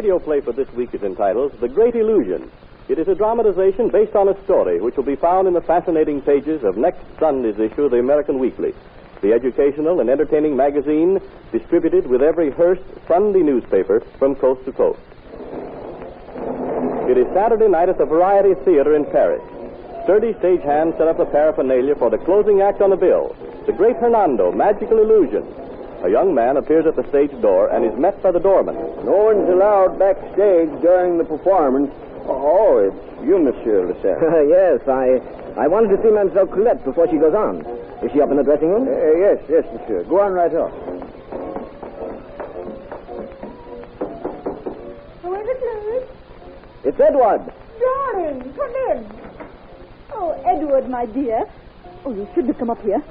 radio play for this week is entitled The Great Illusion. It is a dramatization based on a story which will be found in the fascinating pages of next Sunday's issue of the American Weekly, the educational and entertaining magazine distributed with every Hearst Sunday newspaper from coast to coast. It is Saturday night at the Variety Theater in Paris. Sturdy stagehands set up the paraphernalia for the closing act on the bill, The Great Hernando, Magical Illusion. A young man appears at the stage door and is met by the doorman. No one's allowed backstage during the performance. Oh, it's you, Monsieur Lassalle. Yes, I wanted to see Mademoiselle Colette before she goes on. Is she up in the dressing room? Yes, Monsieur. Go on right off. Who is it, Louis? It's Edward. Darling, come in. Oh, Edward, my dear. Oh, you shouldn't have come up here.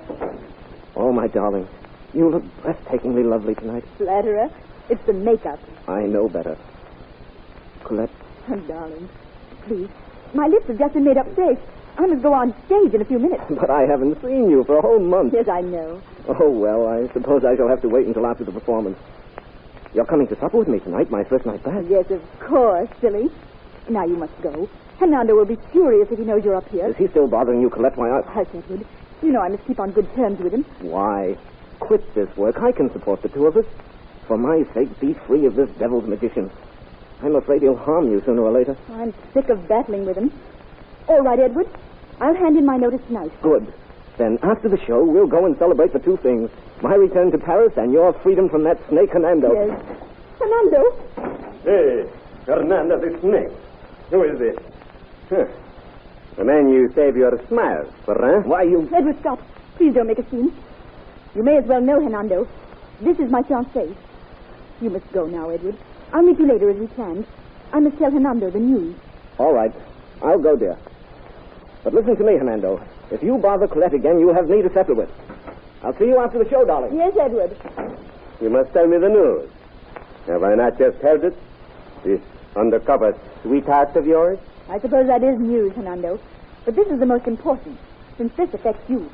Oh, my darling. You look breathtakingly lovely tonight. Flatterer. It's the makeup. I know better. Colette. Oh, darling, please. My lips have just been made up fresh. I must go on stage in a few minutes. But I haven't seen you for a whole month. Yes, I know. Oh, well, I suppose I shall have to wait until after the performance. You're coming to supper with me tonight, my first night back. Yes, of course, silly. Now you must go. Hernando will be furious if he knows you're up here. Is he still bothering you, Colette? Why, Hush, Edward. You know I must keep on good terms with him. Why? Quit this work. I can support the two of us. For my sake, be free of this devil's magician. I'm afraid he'll harm you sooner or later. I'm sick of battling with him. All right, Edward. I'll hand in my notice tonight. Good. Then after the show, we'll go and celebrate the two things. My return to Paris and your freedom from that snake Hernando. Yes. Hernando? Hey, Hernando the snake. Who is this? Huh. The man you save your smiles for, huh? Why, you... Edward, stop. Please don't make a scene. You may as well know, Hernando. This is my fiancé. You must go now, Edward. I'll meet you later as we planned. I must tell Hernando the news. All right. I'll go, dear. But listen to me, Hernando. If you bother Colette again, you'll have me to settle with. I'll see you after the show, darling. Yes, Edward. You must tell me the news. Have I not just heard it? This undercover sweetheart of yours? I suppose that is news, Hernando. But this is the most important, since this affects you.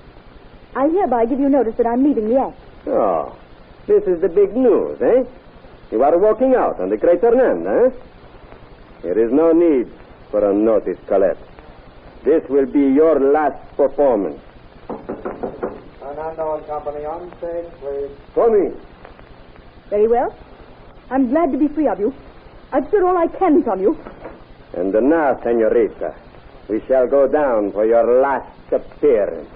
I hereby give you notice that I'm leaving the act. Oh, this is the big news, eh? You are walking out on the Great Hernando, eh? There is no need for a notice, Colette. This will be your last performance. Hernando and Company on stage, please. Tony. Very well. I'm glad to be free of you. I've stood all I can from you. And now, senorita, we shall go down for your last appearance.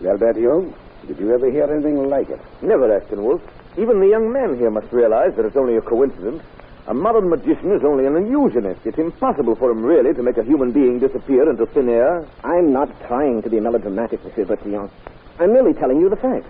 Alberto, did you ever hear anything like it? Never, Ashton Wolf. Even the young man here must realize that it's only a coincidence. A modern magician is only an illusionist. It's impossible for him, really, to make a human being disappear into thin air. I'm not trying to be melodramatic, Monsieur Bertillon. I'm merely telling you the facts.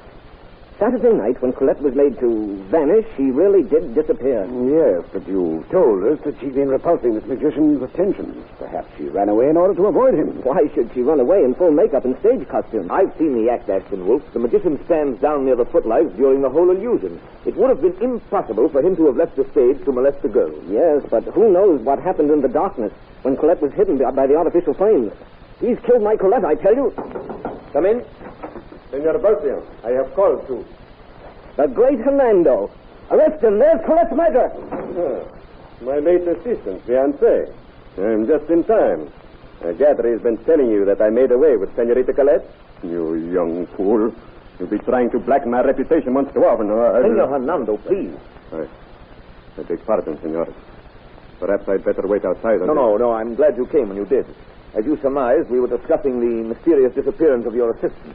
Saturday night, when Colette was made to vanish, she really did disappear. Yes, but you told us that she'd been repulsing this magician's attentions. Perhaps she ran away in order to avoid him. Why should she run away in full makeup and stage costume? I've seen the act, Ashton Wolf. The magician stands down near the footlights during the whole illusion. It would have been impossible for him to have left the stage to molest the girl. Yes, but who knows what happened in the darkness when Colette was hidden by the artificial flames. He's killed my Colette, I tell you. Come in. Senor Bertillon, I have called to. The Great Hernando. Arrest him. There's Colette's murder. My late assistant, fiancé. I'm just in time. I gather he's been telling you that I made away with Senorita Colette. You young fool. You'll be trying to blacken my reputation once too often. Senor Hernando, please. I beg pardon, senor. Perhaps I'd better wait outside. No, I'm glad you came when you did. As you surmised, we were discussing the mysterious disappearance of your assistant.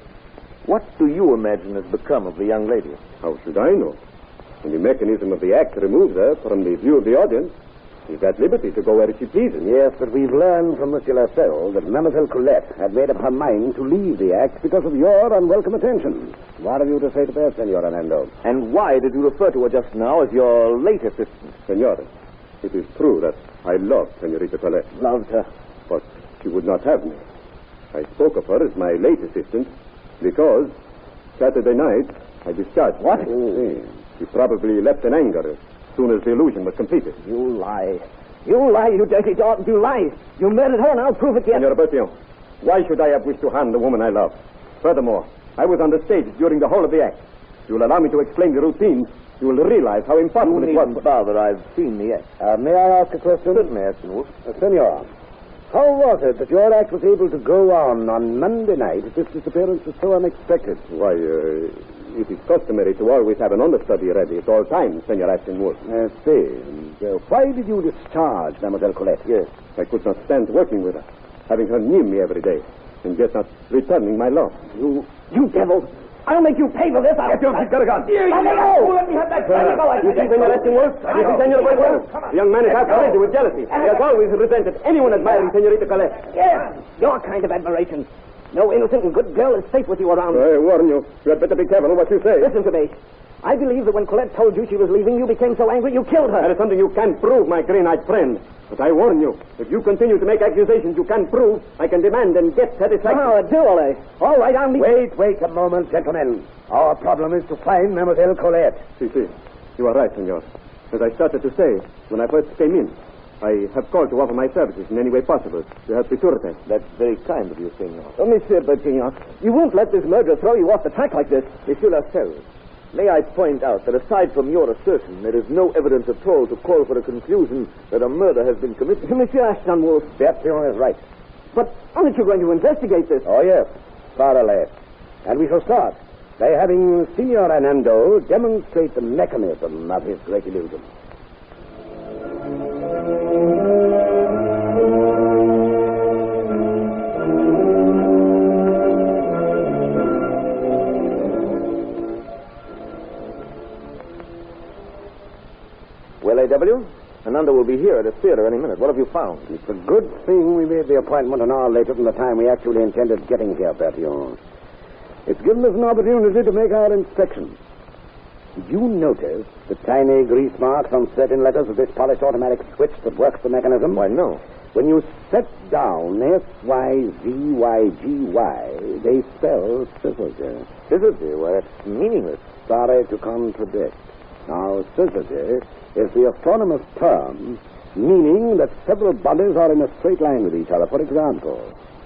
What do you imagine has become of the young lady? How should I know? When the mechanism of the act removes her from the view of the audience, she's at liberty to go where she pleases. Yes, but we've learned from Monsieur Lassalle that Mademoiselle Colette had made up her mind to leave the act because of your unwelcome attention. What have you to say to that, Senor Hernando? And why did you refer to her just now as your late assistant? Senor, it is true that I loved Senorita Colette. Loved her. But she would not have me. I spoke of her as my late assistant because Saturday night I discharged her. What? She probably left in anger soon as the illusion was completed. You lie. You lie, you dirty dog. You lie. You murdered her, and I'll prove it yet. Senor Bertillon, why should I have wished to harm the woman I love? Furthermore, I was on the stage during the whole of the act. You will allow me to explain the routine. You will realize how impossible it was. Father, I've seen the act. May I ask a question? Certainly, Aston Wolf. Senor, how was it that your act was able to go on Monday night if this disappearance was so unexpected? Why, it is customary to always have an understudy ready at all times, Senor Aston Wolf. I see. And, why did you discharge Mademoiselle Colette? Yes, I could not stand working with her, having her near me every day, and yet not returning my love. You devil. I'll make you pay for this. Get your got a gun. Let me go. Let me have that gun. You see, Senor Aston Wolf? You see, Senor Bertillon? The young man is half crazy with jealousy. He has always resented anyone admiring Senorita Colette. Yes, your kind of admiration. No innocent and good girl is safe with you around. I warn you, you had better be careful of what you say. Listen to me. I believe that when Colette told you she was leaving, you became so angry you killed her. That is something you can't prove, my green-eyed friend. But I warn you, if you continue to make accusations you can't prove, I can demand and get satisfaction. Oh, do I? All right, I'll meet... Wait a moment, gentlemen. Our problem is to find Mademoiselle Colette. See, you are right, senor. As I started to say, when I first came in, I have called to offer my services in any way possible to help the Turte. That's very kind of you, Senor. Oh, Monsieur Bertillon, you won't let this murder throw you off the track like this. Monsieur Lascelles, may I point out that aside from your assertion, there is no evidence at all to call for a conclusion that a murder has been committed. Monsieur Ashton Wolf. Bertillon is right. But aren't you going to investigate this? Oh, yes. Thoroughly. And we shall start by having Signor Hernando demonstrate the mechanism of his great illusion. Well, A.W., Hernando will be here at the theater any minute. What have you found? It's a good thing we made the appointment an hour later than the time we actually intended getting here, Bertillon. It's given us an opportunity to make our inspection. Did you notice the tiny grease marks on certain letters of this polished automatic switch that works the mechanism? Why, no. When you set down S-Y-Z-Y-G-Y, they spell Syzygy. Syzygy? Well, that's meaningless. Sorry to contradict. Now, Syzygy is the autonomous term meaning that several bodies are in a straight line with each other. For example,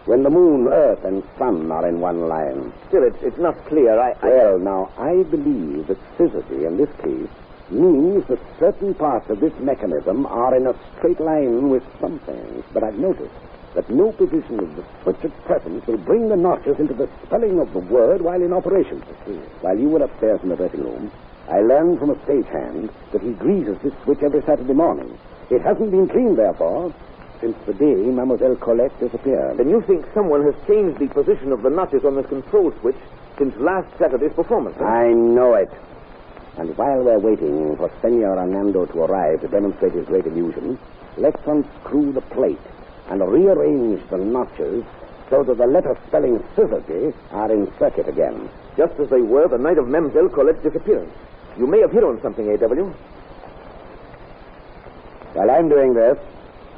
when the moon, earth, and sun are in one line. Still, it's not clear. Well, now, I believe that Syzygy, in this case, means that certain parts of this mechanism are in a straight line with something. But I've noticed that no position of the switch at present will bring the notches into the spelling of the word while in operation. While you were upstairs in the dressing room, I learned from a stagehand that he greases this switch every Saturday morning. It hasn't been cleaned, therefore, since the day Mademoiselle Colette disappeared. Then you think someone has changed the position of the notches on this control switch since last Saturday's performance? Huh? I know it. And while we're waiting for Senor Hernando to arrive to demonstrate his great illusion, let's unscrew the plate and rearrange the notches so that the letters spelling Syzygy are in circuit again. Just as they were the night of Mademoiselle Colette's disappearance. You may have hit on something, A.W. While I'm doing this,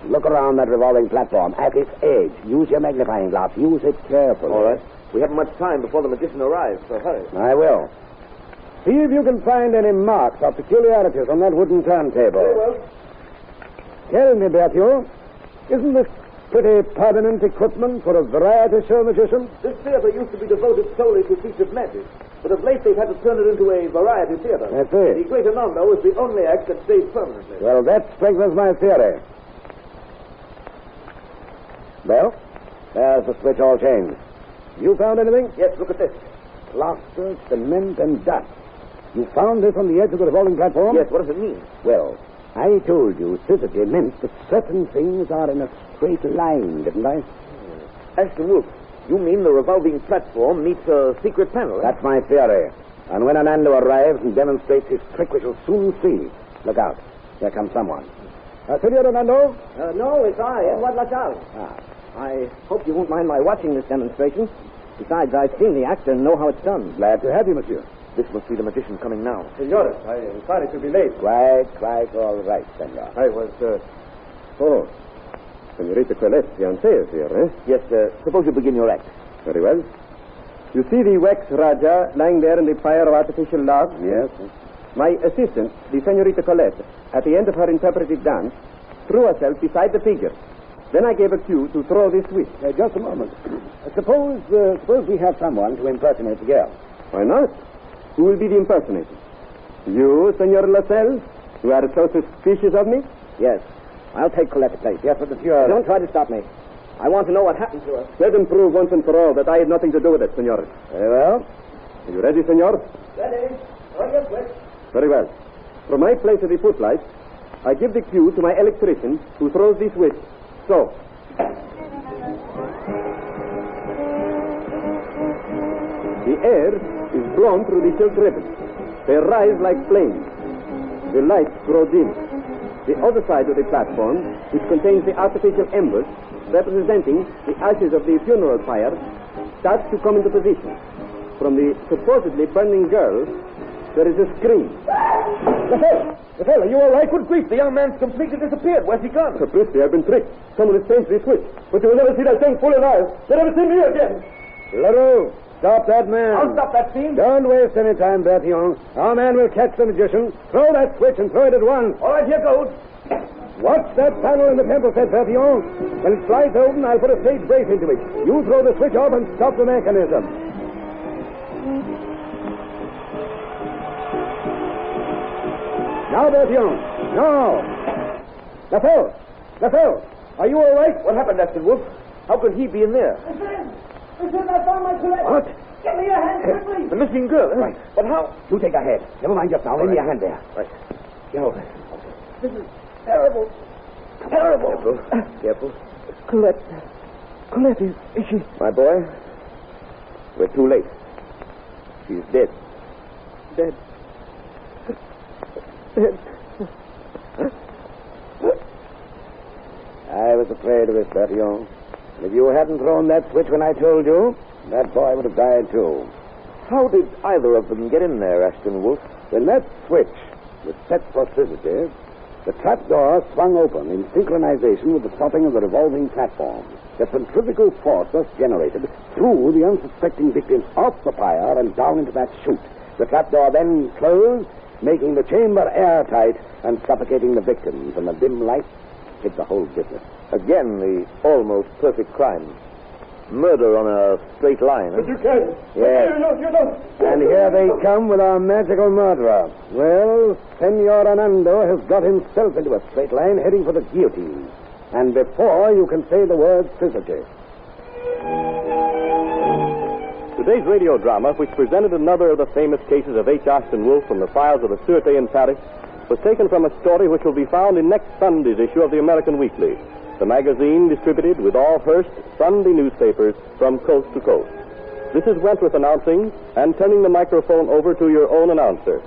look around that revolving platform at its edge. Use your magnifying glass. Use it carefully. All right. We haven't much time before the magician arrives, so hurry. I will. See if you can find any marks or peculiarities on that wooden turntable. Very well. Tell me, Bertillon, isn't this pretty permanent equipment for a variety show magician? This theater used to be devoted solely to feats of magic, but of late they've had to turn it into a variety theater. That's it. The Great Hernando is the only act that stays permanently. Well, that strengthens my theory. Well, there's the switch all changed. You found anything? Yes, look at this. Plaster, cement, and dust. You found this on the edge of the revolving platform? Yes, what does it mean? Well, I told you Syzygy meant that certain things are in a straight line, didn't I? Ashton Wolf, you mean the revolving platform meets a secret panel? That's my theory. And when Hernando arrives and demonstrates his trick, we shall soon see. Look out. Here comes someone. Senor Hernando? No, it's I, Edward Lascelles. I hope you won't mind my watching this demonstration. Besides, I've seen the act and know how it's done. Glad to have you, monsieur. This must be the magician coming now. Senor, I am sorry to be late. Quite all right, senor. I was, Oh, Senorita Colette's fiancé is here, eh? Yes, suppose you begin your act. Very well. You see the wax Raja lying there in the fire of artificial love? Yes. My assistant, the Senorita Colette, at the end of her interpretive dance, threw herself beside the figure. Then I gave a cue to throw this switch. Just a moment. Suppose we have someone to impersonate the girl. Why not? Who will be the impersonator? You, Senor Lascelles? You are so suspicious of me? Yes. I'll take Colette's place. Yes, but monsieur... Don't try to stop me. I want to know what happened to her. Let them prove once and for all that I had nothing to do with it, senor. Very well. Are you ready, senor? Ready. On your switch. Very well. From my place at the footlights, I give the cue to my electrician who throws the switch. So. The air is blown through the silk ribbon. They rise like flames. The lights grow dim. The other side of the platform, which contains the artificial embers representing the ashes of the funeral pyre, starts to come into position. From the supposedly burning girl, there is a scream. Lafayette, are you all right? Good grief, the young man's completely disappeared. Where's he gone? Sapristi, I've been tricked. Someone has changed the switch. But you will never see that thing full in eyes. You'll never see me again. LaRue, stop that man. I'll stop that scene. Don't waste any time, Bertillon. Our man will catch the magician. Throw that switch and throw it at once. All right, here goes. Watch that panel in the temple, said Bertillon. When it slides open, I'll put a stage brace into it. You throw the switch off and stop the mechanism. Now, Bertillon. Now. Lafayette, are you all right? What happened, Aston Wolf? How could he be in there? Listen, I found my Colette. What? Give me your hand quickly. The missing girl. Right. But how? You take her head. Never mind just now. Lend me your hand there. Right. Get over. This is terrible. Careful. Careful. Colette, is she... My boy, we're too late. She's dead. Dead. I was afraid of it, Bertillon. If you hadn't thrown that switch when I told you, that boy would have died too. How did either of them get in there, Aston Wolf? When that switch was set for Syzygy, the trapdoor swung open in synchronization with the stopping of the revolving platform. The centrifugal force thus generated threw the unsuspecting victim off the pyre and down into that chute. The trapdoor then closed, making the chamber airtight and suffocating the victims, and the dim light hid the whole business. Again, the almost perfect crime. Murder on a straight line. But you can't. Yes. You don't. And here they come with our magical murderer. Well, Senor Anando has got himself into a straight line heading for the guillotine. And before you can say the word Syzygy. Today's radio drama, which presented another of the famous cases of H. Aston Wolf from the files of the Sûreté in Paris, was taken from a story which will be found in next Sunday's issue of the American Weekly, the magazine distributed with all Hearst Sunday newspapers from coast to coast. This is Wentworth announcing and turning the microphone over to your own announcer.